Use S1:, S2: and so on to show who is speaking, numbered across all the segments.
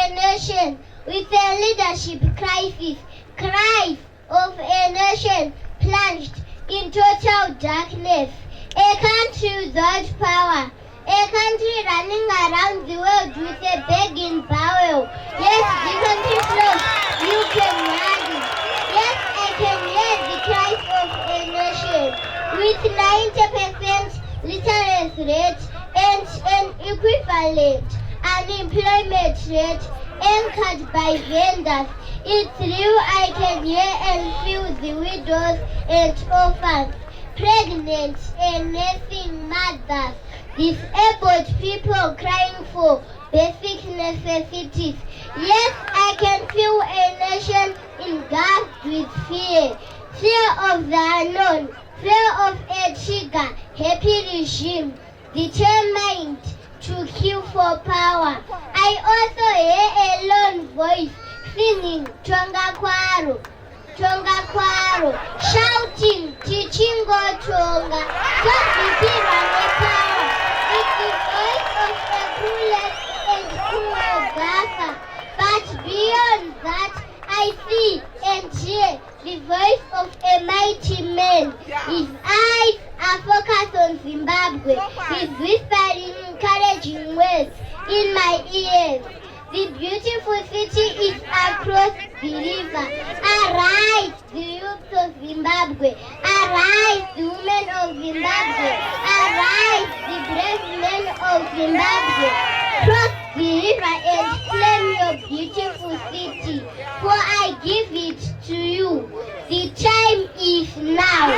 S1: a nation with a leadership crisis. Cries of a nation plunged in total darkness. A country without power. A country running around the world with a begging bowel. Yes, the country flows. You can run. Yes, I can hear the cries of a nation with 90% literacy rate and an equivalent unemployment rate anchored by vendors. It's real, I can hear and feel the widows and orphans, pregnant and nursing mothers, disabled people crying for basic necessities. Yes, I can feel a nation engulfed with fear. Fear of the unknown, fear of a trigger, happy regime, determined to kill for power. I also hear a lone voice singing Tonga Kwaro, Tonga Kwaro, shouting Tichingo Tonga, don't be given a power. It's the voice of a clueless and cruel gaffer. But beyond that, I see and hear the voice of a mighty man. His eyes are focused on Zimbabwe. He's whispering encouraging words in my ears. The beautiful city is across the river. Arise, the youth of Zimbabwe. Arise, the women of Zimbabwe. Arise, the brave men of Zimbabwe. Cross the river and claim your beautiful city, for I give it to you. The time is now.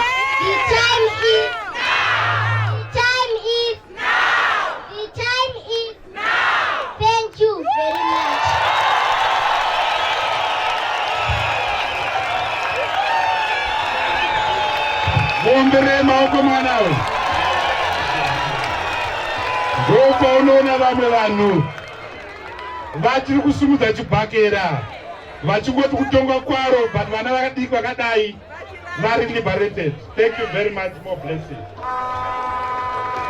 S1: The time is now. The time is now. The time is now. Thank you very much.
S2: Bombere maoko manawe. Ndoko unoona vamwe vanhu vachiri kusumudza chibhakera vachingoti kutonga kwaro, but vana vakadiki vakadai vari liberated. Thank you very much. More blessings.